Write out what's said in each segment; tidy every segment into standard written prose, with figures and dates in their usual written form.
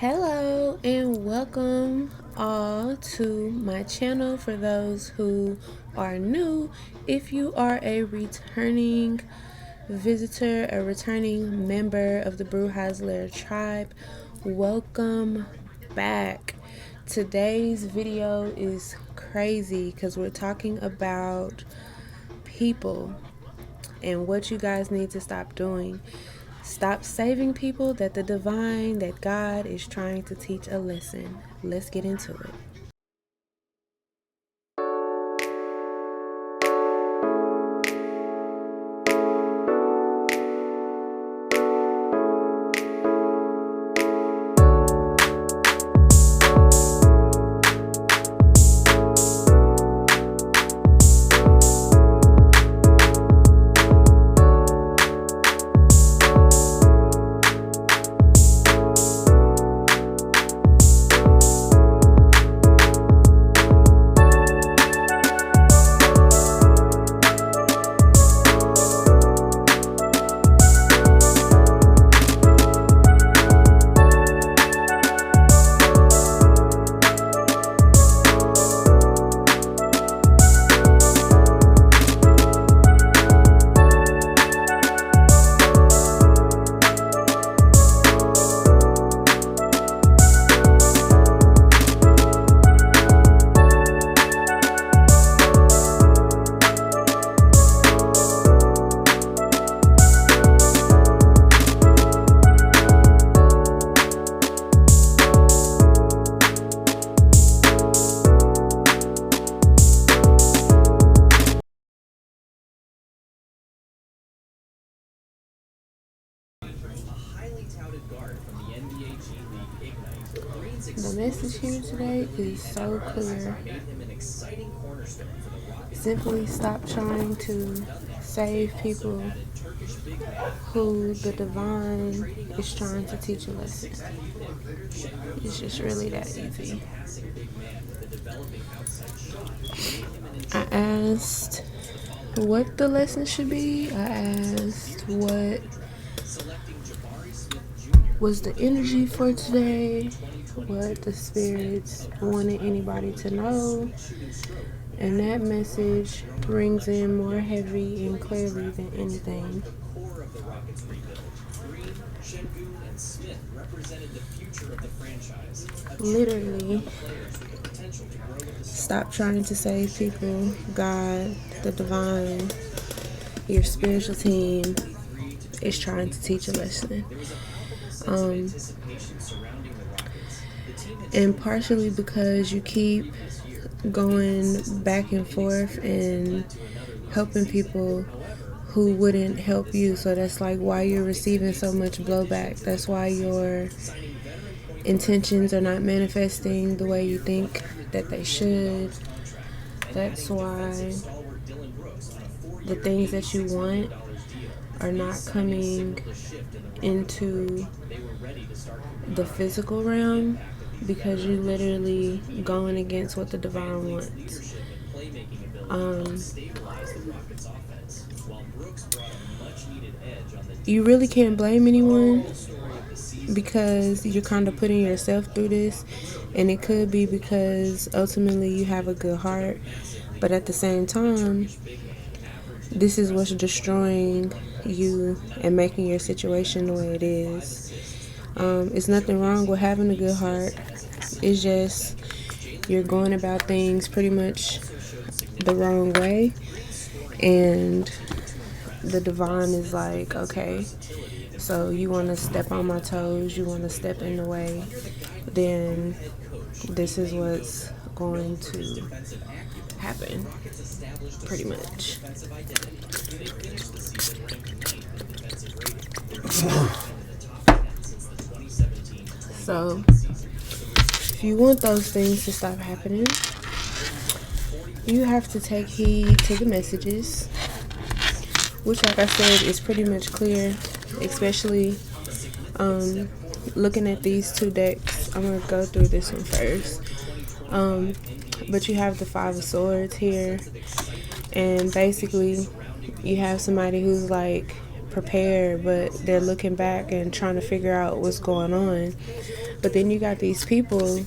Hello and welcome all to my channel. For those who are new, if you are a returning visitor, a returning member of the Bruja tribe, welcome back. Today's video is crazy because we're talking about people and what you guys need to stop doing. Stop saving people that the divine, that God is trying to teach a lesson. Let's get into it. The message here today is so clear. Simply stop trying to save people who the divine is trying to teach a lesson. It's just really that easy. I asked what the lesson should be. I asked what was the energy for today, what the spirits wanted anybody to know, and that message rings in more heavy and clearly than anything. Literally, stop trying to save people. God, the divine, your spiritual team is trying to teach a lesson. And partially because you keep going back and forth and helping people who wouldn't help you. So that's like why you're receiving so much blowback. That's why your intentions are not manifesting the way you think that they should. That's why the things that you want are not coming into the physical realm, because you literally going against what the divine wants. You really can't blame anyone, because you're kind of putting yourself through this, and it could be because ultimately you have a good heart, but at the same time, this is what's destroying you and making your situation the way it is. It's nothing wrong with having a good heart. It's just you're going about things pretty much the wrong way, and the divine is like, okay, so you want to step on my toes, you want to step in the way, then this is what's going to happen, pretty much. So if you want those things to stop happening, you have to take heed to the messages, which, like I said, is pretty much clear, especially looking at these two decks. I'm going to go through this one first. But you have the Five of Swords here, and basically you have somebody who's like prepared, but they're looking back and trying to figure out what's going on, But then you got these people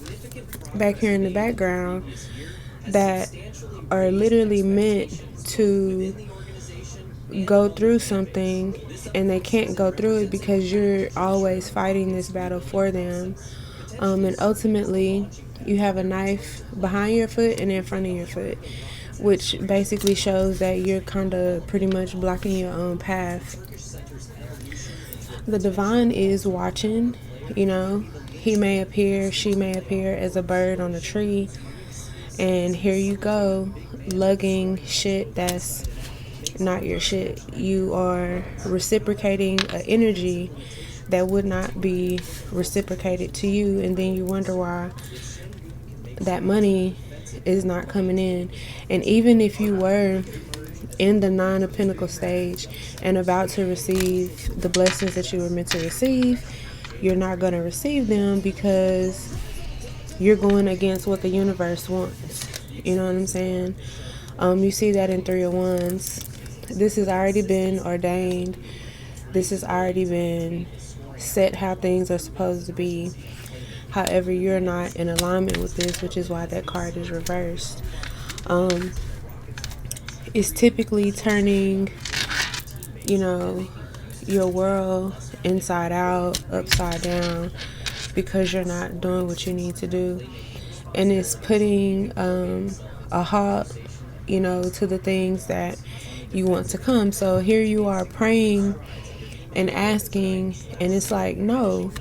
back here in the background that are literally meant to go through something, and they can't go through it because you're always fighting this battle for them. And ultimately, you have a knife behind your foot and in front of your foot, which basically shows that you're kind of pretty much blocking your own path. The divine is watching, you know. He may appear, she may appear as a bird on a tree, and here you go, lugging shit that's not your shit. You are reciprocating an energy that would not be reciprocated to you, and then you wonder why that money is not coming in. And even if you were in the Nine of Pentacles stage and about to receive the blessings that you were meant to receive, you're not going to receive them because you're going against what the universe wants. You know what I'm saying? You see that in Three of Wands. This has already been ordained. This has already been set how things are supposed to be. However, you're not in alignment with this, which is why that card is reversed. It's typically turning, you know, your world inside out, upside down, because you're not doing what you need to do. And it's putting a halt, you know, to the things that you want to come. So here you are praying and asking, and it's like, no,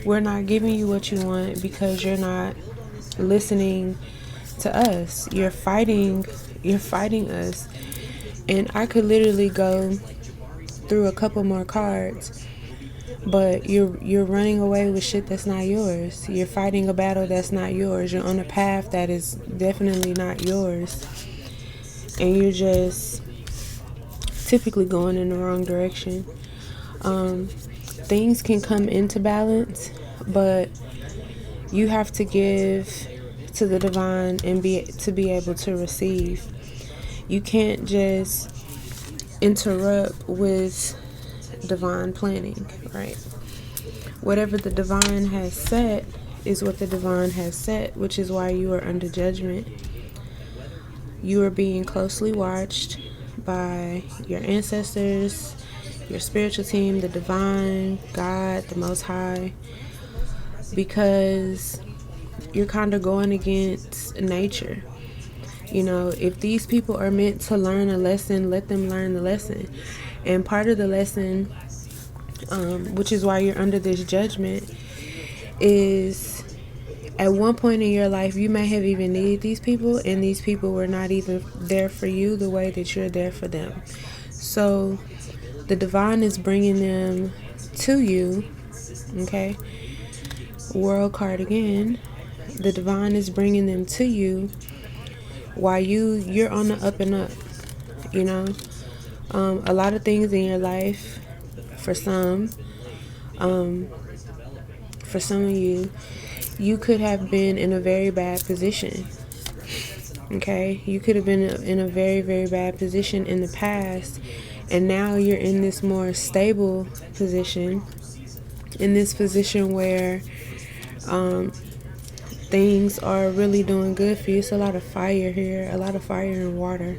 we're not giving you what you want because you're not listening to us. You're fighting us. And I could literally go through a couple more cards, but you're running away with shit that's not yours. You're fighting a battle that's not yours. You're on a path that is definitely not yours, and you're just typically going in the wrong direction. Things can come into balance, but you have to give to the divine and be able to receive. You can't just interrupt with divine planning, right? Whatever the divine has set is what the divine has set, which is why you are under judgment. You are being closely watched by your ancestors, your spiritual team, the divine, God, the Most High, because you're kind of going against nature. You know, if these people are meant to learn a lesson, let them learn the lesson. And part of the lesson, which is why you're under this judgment, is at one point in your life, you may have even needed these people, and these people were not even there for you the way that you're there for them. So the divine is bringing them to you, okay? World card again. The divine is bringing them to you while you're on the up and up, you know? A lot of things in your life, for some of you could have been in a very bad position, okay? You could have been in a very, very bad position in the past, and now you're in this more stable position, in this position where things are really doing good for you. It's a lot of fire here, a lot of fire and water.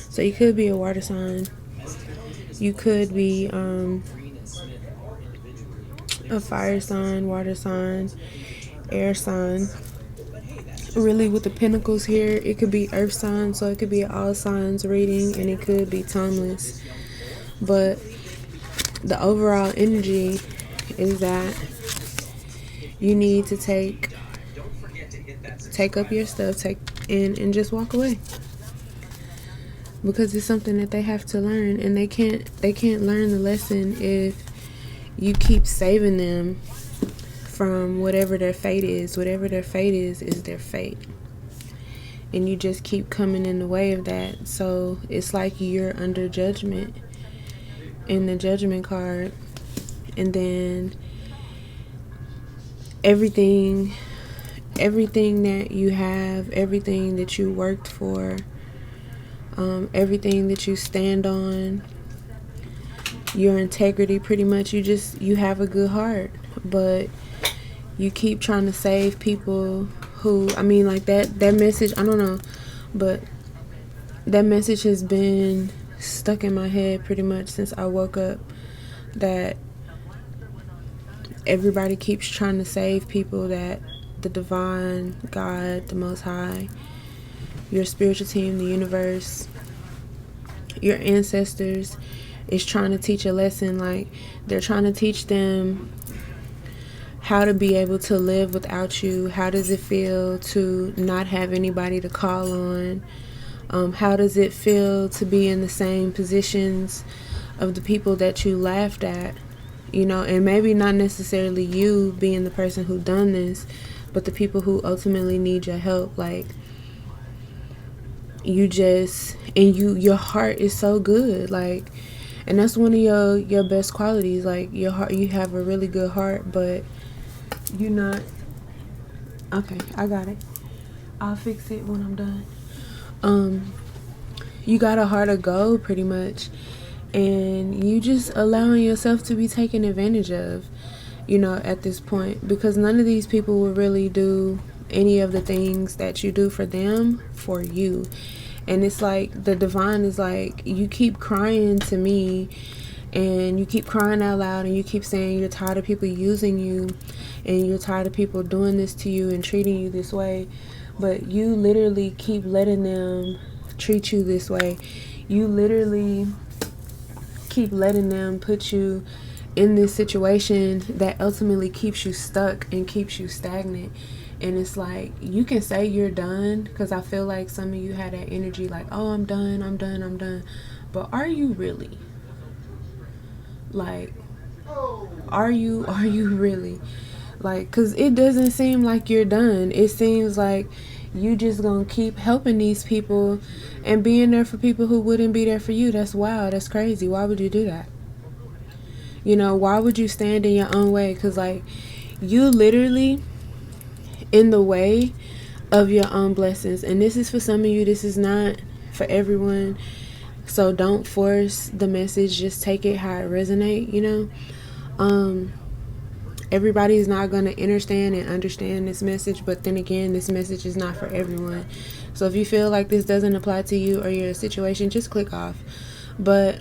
So you could be a water sign. You could be a fire sign, water sign, air sign. Really, with the pentacles here, it could be earth sign, so it could be all signs reading, and it could be timeless. But the overall energy is that you need to take up your stuff, and just walk away, because it's something that they have to learn, and they can't learn the lesson if you keep saving them from whatever their fate is. Whatever their fate is their fate, and you just keep coming in the way of that. So it's like you're under judgment in the judgment card, and then everything that you have, everything that you worked for, everything that you stand on, your integrity, pretty much, you have a good heart, but You keep trying to save people who, I mean, like that message, I don't know, but that message has been stuck in my head pretty much since I woke up, that everybody keeps trying to save people, that the divine, God, the Most High, your spiritual team, the universe, your ancestors is trying to teach a lesson. Like, they're trying to teach them how to be able to live without you. How does it feel to not have anybody to call on? How does it feel to be in the same positions of the people that you laughed at? You know, and maybe not necessarily you being the person who done this, but the people who ultimately need your help. Like, you just, and your heart is so good. Like, and that's one of your best qualities. Like, your heart, you have a really good heart, but you're not, okay, I got it, I'll fix it when I'm done. You got a heart of gold pretty much, and you just allowing yourself to be taken advantage of, you know, at this point, because none of these people will really do any of the things that you do for them for you. And it's like the divine is like, you keep crying to me, and you keep crying out loud, and you keep saying you're tired of people using you, and you're tired of people doing this to you and treating you this way, but you literally keep letting them treat you this way. You literally keep letting them put you in this situation that ultimately keeps you stuck and keeps you stagnant. And it's like, you can say you're done, because I feel like some of you had that energy like, oh, I'm done, but are you really? Like, are you really? Like, because it doesn't seem like you're done. It seems like you just gonna keep helping these people and being there for people who wouldn't be there for you. That's wild. That's crazy. Why would you do that? You know, why would you stand in your own way? Because, like, you literally in the way of your own blessings. And this is for some of you. This is not for everyone. So don't force the message. Just take it how it resonates, you know. Everybody is not going to understand this message, but then again, this message is not for everyone. So if you feel like this doesn't apply to you or your situation, just click off. But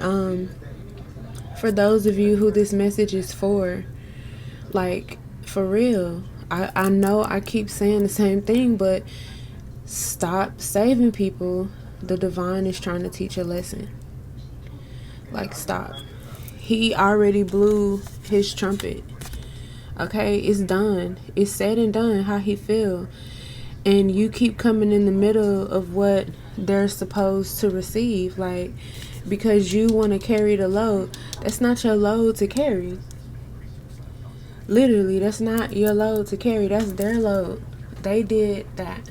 for those of you who this message is for, like, for real, I know I keep saying the same thing, but stop saving people. The divine is trying to teach a lesson. Like, stop. He already blew his trumpet. Okay, it's done. It's said and done how he feel. And you keep coming in the middle of what they're supposed to receive. Like, because you want to carry the load. That's not your load to carry. Literally, that's not your load to carry. That's their load. They did that.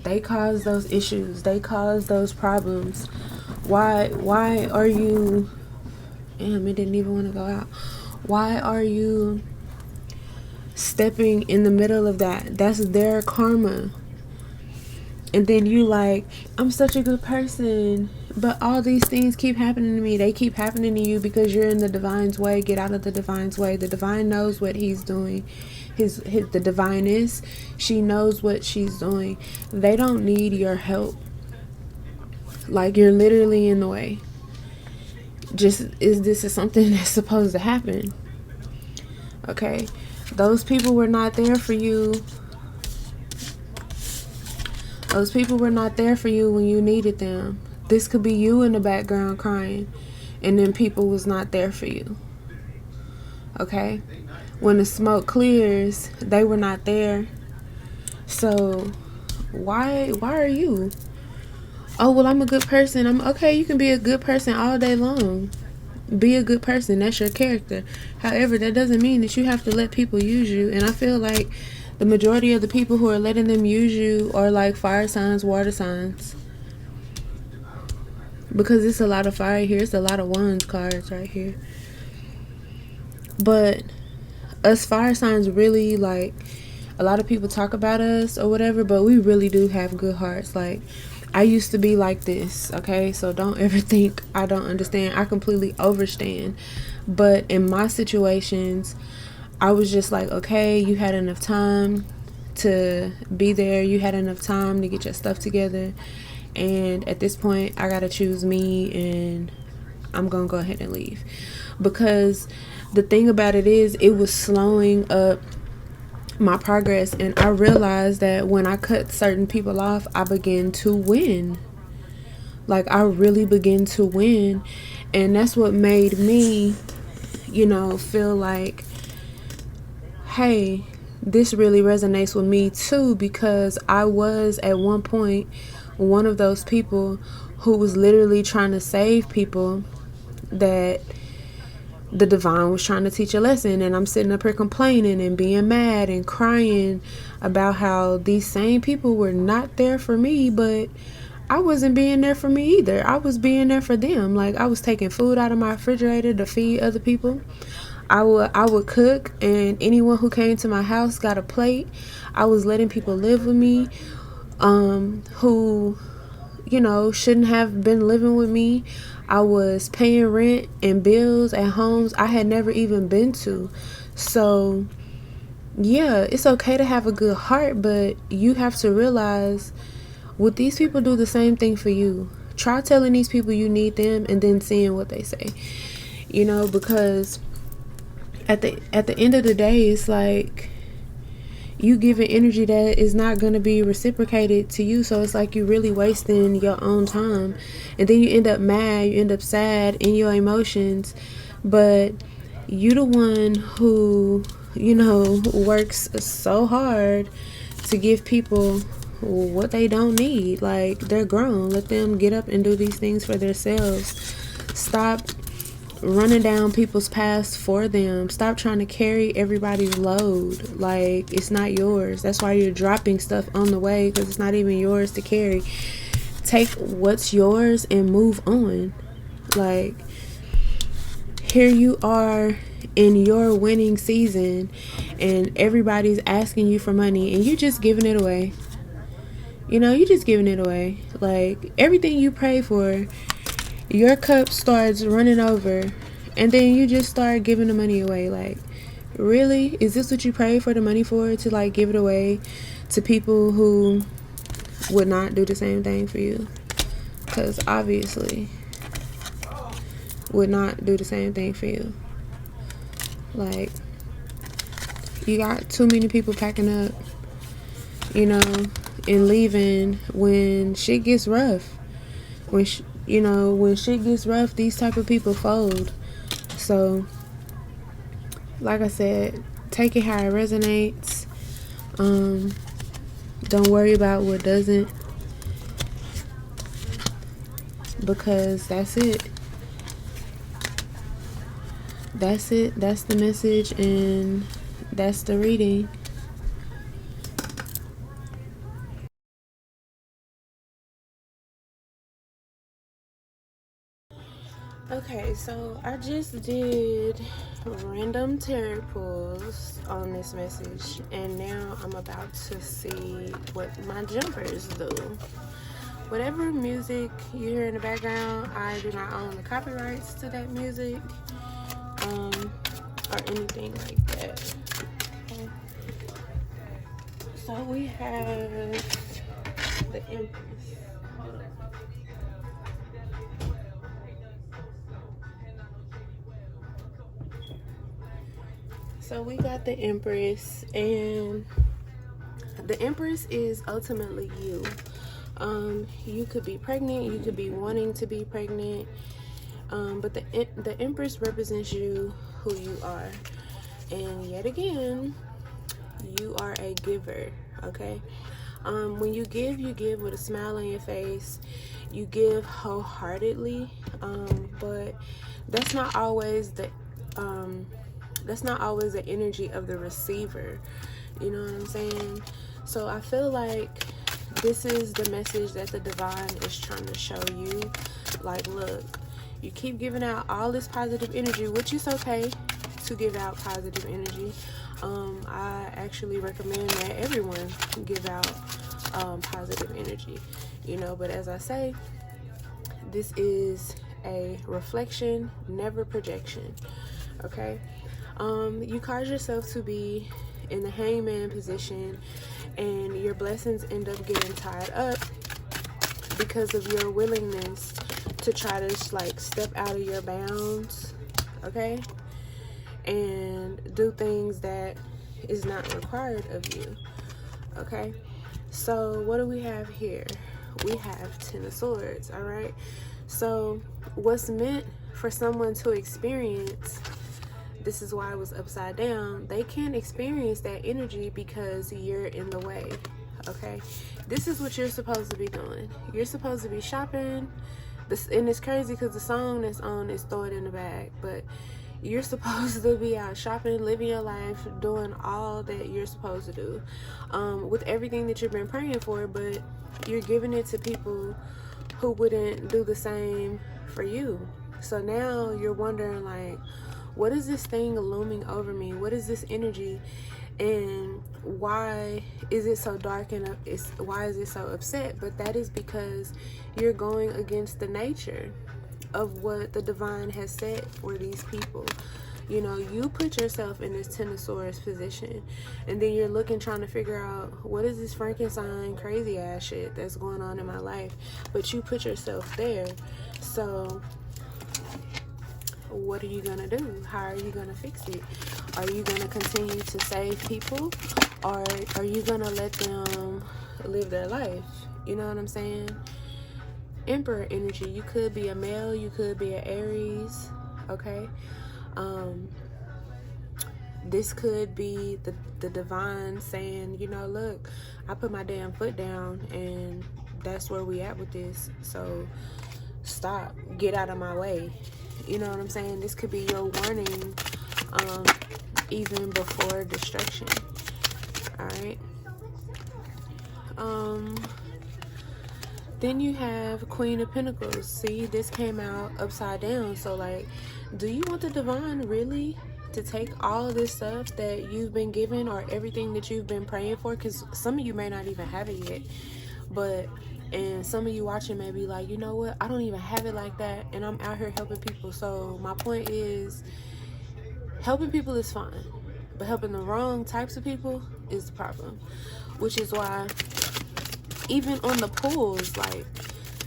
They caused those issues. They caused those problems. Why are you... Damn, it didn't even want to go out. Why are you stepping in the middle of that? That's their karma. And then you like, I'm such a good person, but all these things keep happening to me. They keep happening to you because you're in the divine's way. Get out of the divine's way. The divine knows what he's doing. The divineness, she knows what she's doing. They don't need your help. Like, you're literally in the way. This is something that's supposed to happen. Okay, those people were not there for you. Those people were not there for you when you needed them. This could be you in the background crying, and then people was not there for you. Okay, when the smoke clears, they were not there. So why are you? Oh, well, I'm a good person. I'm okay. You can be a good person all day long. Be a good person. That's your character. However, that doesn't mean that you have to let people use you. And I feel like the majority of the people who are letting them use you are like fire signs, water signs. Because it's a lot of fire here. It's a lot of wands cards right here. But us fire signs really, like, a lot of people talk about us or whatever, but we really do have good hearts. Like, I used to be like this, okay? So don't ever think I don't understand. I completely understand. But in my situations, I was just like, okay, you had enough time to be there. You had enough time to get your stuff together. And at this point, I got to choose me, and I'm going to go ahead and leave. Because the thing about it is, it was slowing up my progress. And I realized that when I cut certain people off, I began to win. Like, I really began to win. And that's what made me, feel like, hey, this really resonates with me too, because I was at one point one of those people who was literally trying to save people that the divine was trying to teach a lesson. And I'm sitting up here complaining and being mad and crying about how these same people were not there for me, but I wasn't being there for me either. I was being there for them. Like, I was taking food out of my refrigerator to feed other people. I would cook, and anyone who came to my house got a plate. I was letting people live with me, who, shouldn't have been living with me. I was paying rent and bills at homes I had never even been to. So, yeah, it's okay to have a good heart, but you have to realize, would these people do the same thing for you? Try telling these people you need them and then seeing what they say. Because at the end of the day, it's like you giving energy that is not going to be reciprocated to you. So it's like you really wasting your own time, and then you end up mad, you end up sad in your emotions, but you the one who works so hard to give people what they don't need. Like, they're grown, let them get up and do these things for themselves. Stop running down people's past for them. Stop trying to carry everybody's load. Like, it's not yours. That's why you're dropping stuff on the way, because it's not even yours to carry. Take what's yours and move on. Like, here you are in your winning season, and everybody's asking you for money, and you just giving it away. You just giving it away. Like, everything you pray for, your cup starts running over, and then you just start giving the money away. Like, really? Is this what you pray for the money for? To, like, give it away to people who would not do the same thing for you? Because obviously would not do the same thing for you. Like, you got too many people packing up, and leaving when shit gets rough. When shit gets rough, these type of people fold. So, like I said, take it how it resonates. Don't worry about what doesn't, because that's it. That's it. That's the message, and that's the reading. Okay, so I just did random tarot pulls on this message, and now I'm about to see what my jumpers do. Whatever music you hear in the background, I do not own the copyrights to that music, or anything like that. Okay. So we have the Empress. Hold on. So we got the Empress, and the Empress is ultimately you. You could be pregnant, you could be wanting to be pregnant, but the Empress represents you, who you are. And yet again, you are a giver, okay? When you give with a smile on your face. You give wholeheartedly, but that's not always the energy of the receiver. You know what I'm saying? So I feel like this is the message that the divine is trying to show you. Like, look, you keep giving out all this positive energy, which is okay to give out positive energy. I actually recommend that everyone give out positive energy, but as I say, this is a reflection, never projection. Okay. You cause yourself to be in the hangman position, and your blessings end up getting tied up because of your willingness to try to like step out of your bounds, okay, and do things that is not required of you, okay. So what do we have here? We have 10 of Swords. All right, so what's meant for someone to experience, this is why it was upside down, they can't experience that energy because you're in the way, okay. This is what you're supposed to be doing. You're supposed to be shopping this, and it's crazy because the song that's on is Throw It in the Bag, but you're supposed to be out shopping, living your life, doing all that you're supposed to do, with everything that you've been praying for, but you're giving it to people who wouldn't do the same for you. So now you're wondering, like, what is this thing looming over me? What is this energy? And why is it so dark, and why is it so upset? But that is because you're going against the nature of what the divine has said for these people. You know, you put yourself in this Ten of Swords position, and then you're looking, trying to figure out, what is this Frankenstein crazy ass shit that's going on in my life? But you put yourself there. So what are you gonna do? How are you gonna fix it? Are you gonna continue to save people, or are you gonna let them live their life? You know what I'm saying? Emperor energy. You could be a male, you could be an Aries, okay. This could be the divine saying, you know, look, I put my damn foot down, and that's where we at with this, so stop, get out of my way. You know what I'm saying? This could be your warning, even before destruction. All right. Then you have Queen of Pentacles. See, this came out upside down. So, like, do you want the divine really to take all of this stuff that you've been given, or everything that you've been praying for? Because some of you may not even have it yet, but and some of you watching may be like, you know what, I don't even have it like that, and I'm out here helping people. So my point is, helping people is fine, but helping the wrong types of people is the problem. Which is why even on the pulls, like,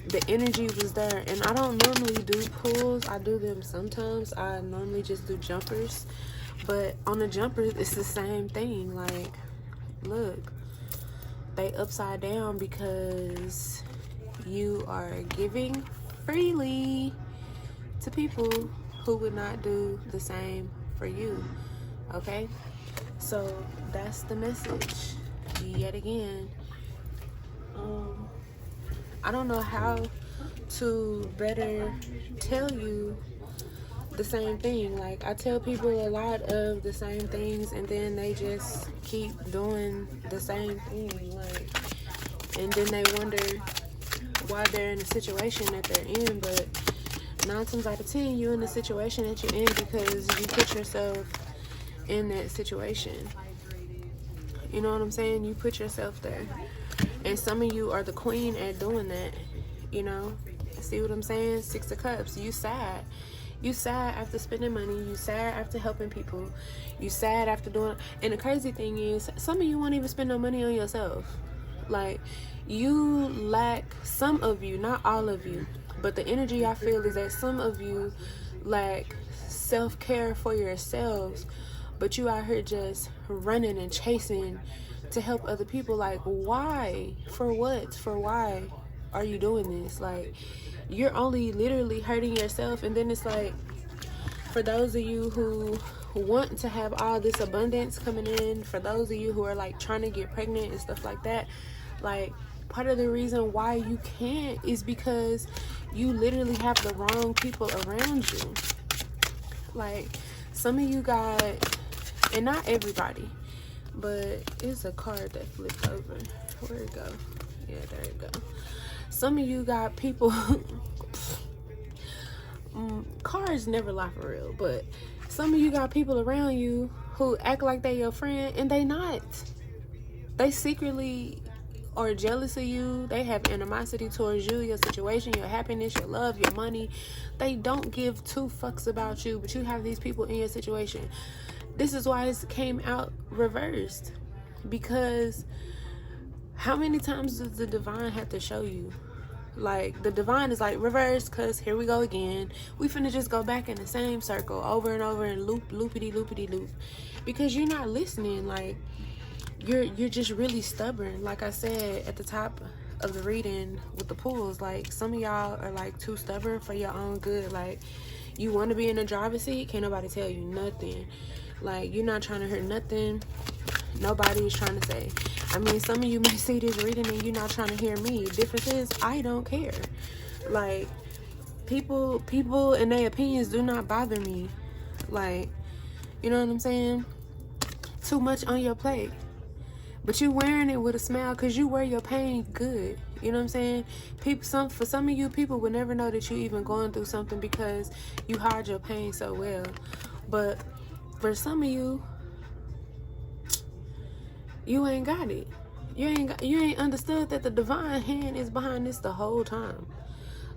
the energy was there. And I don't normally do pulls, I do them sometimes. I normally just do jumpers, but on the jumpers it's the same thing. Like, look, they upside down because you are giving freely to people who would not do the same for you, okay. So that's the message yet again. I don't know how to better tell you the same thing. Like, I tell people a lot of the same things, and then they just keep doing the same thing, like, and then they wonder why they're in the situation that they're in. But 9 times out of 10, you're in the situation that you're in because you put yourself in that situation. You know what I'm saying? You put yourself there, and some of you are the queen at doing that. You know, see what I'm saying? 6 of Cups. You sad. You sad after spending money. You sad after helping people. You sad after doing. And the crazy thing is, some of you won't even spend no money on yourself. Like, you lack, some of you, not all of you, but the energy I feel is that some of you lack self-care for yourselves, but you out here just running and chasing to help other people. Like, why? For what? For why are you doing this? Like, you're only literally hurting yourself. And then it's like, for those of you who want to have all this abundance coming in, for those of you who are like trying to get pregnant and stuff like that, like, part of the reason why you can't is because you literally have the wrong people around you. Like, some of you got, and not everybody, but it's a card that flipped over. Where'd it go? Yeah, there it go. Some of you got people cards never lie for real, but some of you got people around you who act like they your friend, and they not. They secretly are jealous of you. They have animosity towards you, your situation, your happiness, your love, your money. They don't give 2 fucks about you, but you have these people in your situation. This is why it came out reversed. Because how many times does the divine have to show you? Like, the divine is like, reverse, because here we go again. We finna just go back in the same circle over and over and loopity loop. Because you're not listening. Like, you're just really stubborn. Like I said at the top of the reading with the pools, like, some of y'all are like too stubborn for your own good. Like, you want to be in the driver's seat, can't nobody tell you nothing. Like, you're not trying to hear nothing nobody is trying to say. I mean, some of you may see this reading and you're not trying to hear me. Difference is, I don't care. Like, people and their opinions do not bother me. Like, you know what I'm saying? Too much on your plate. But you wearing it with a smile because you wear your pain good. You know what I'm saying? For some of you, people would never know that you even going through something because you hide your pain so well. But for some of you, you ain't got it. You ain't understood that the divine hand is behind this the whole time.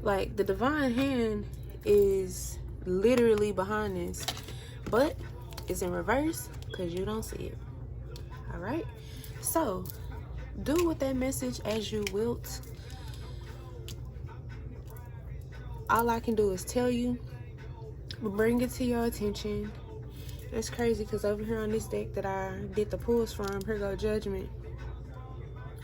Like, the divine hand is literally behind this, but it's in reverse because you don't see it. All right. So, do with that message as you wilt. All I can do is tell you, bring it to your attention. It's crazy because over here on this deck that I did the pulls from, here go Judgment.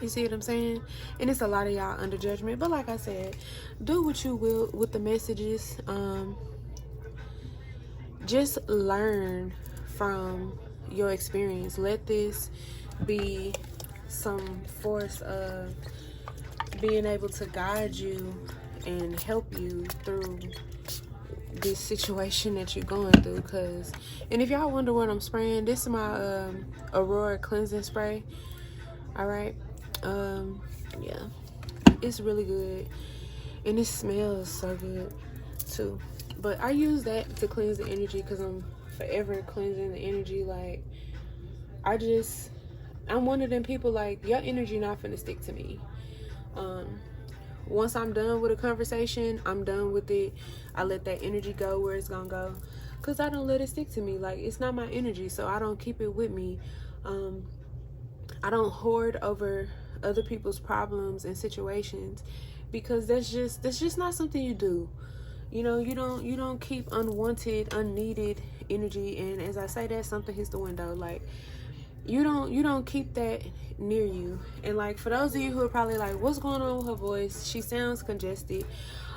You see what I'm saying? And it's a lot of y'all under Judgment. But like I said, do what you will with the messages. Just learn from your experience. Let this be some force of being able to guide you and help you through this situation that you're going through. And if y'all wonder what I'm spraying, this is my Aurora cleansing spray. All right. Yeah, it's really good and it smells so good too. But I use that to cleanse the energy because I'm forever cleansing the energy. Like, I'm one of them people, like, your energy not finna stick to me. Once I'm done with a conversation, I'm done with it. I let that energy go where it's gonna go, because I don't let it stick to me. Like, it's not my energy, so I don't keep it with me. I don't hoard over other people's problems and situations, because that's just not something you do. You know, you don't keep unwanted, unneeded energy. And as I say that, something hits the window. Like, you don't keep that near you. And like, for those of you who are probably like, what's going on with her voice? She sounds congested.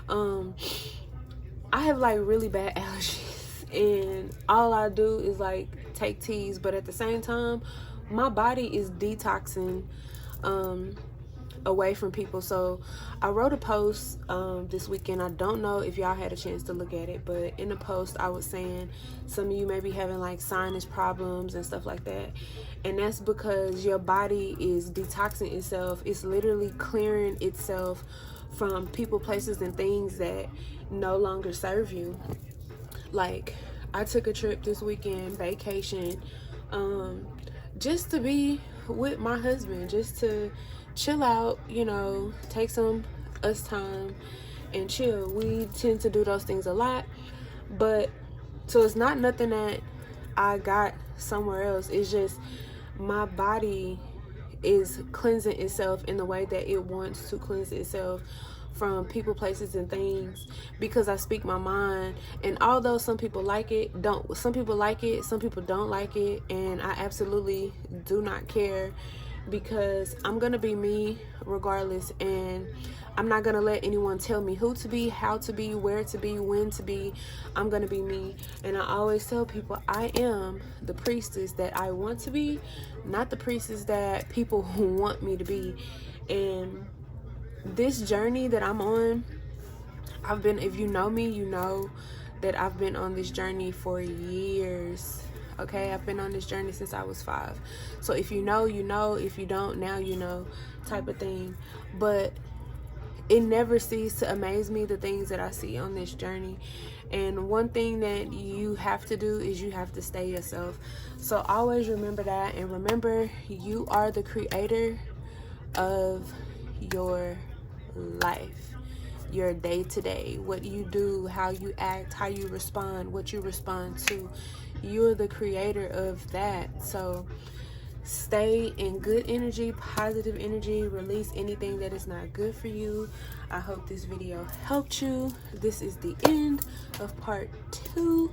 I have like really bad allergies, and all I do is like take teas, but at the same time, my body is detoxing away from people. So I wrote a post this weekend. I don't know if y'all had a chance to look at it, but in the post I was saying some of you may be having like sinus problems and stuff like that, and that's because your body is detoxing itself. It's literally clearing itself from people, places, and things that no longer serve you. Like, I took a trip this weekend, vacation, just to be with my husband, just to chill out, you know, take some us time and chill. We tend to do those things a lot, but so it's not nothing that I got somewhere else. It's just my body is cleansing itself in the way that it wants to cleanse itself from people, places, and things, because I speak my mind. And although some people like it, some people like it, some people don't like it, and I absolutely do not care, because I'm gonna be me regardless, and I'm not gonna let anyone tell me who to be, how to be, where to be, when to be. I'm gonna be me. And I always tell people, I am the priestess that I want to be, not the priestess that people want me to be. And this journey that I'm on, if you know me, you know that I've been on this journey for years. Okay, I've been on this journey since I was 5. So if you know, you know. If you don't, now you know, type of thing. But it never ceases to amaze me, the things that I see on this journey. And one thing that you have to do is you have to stay yourself. So always remember that, and remember, you are the creator of your life, your day to day, what you do, how you act, how you respond, what you respond to. You're the creator of that. So stay in good energy, positive energy. Release anything that is not good for you. I hope this video helped you. This is the end of part 2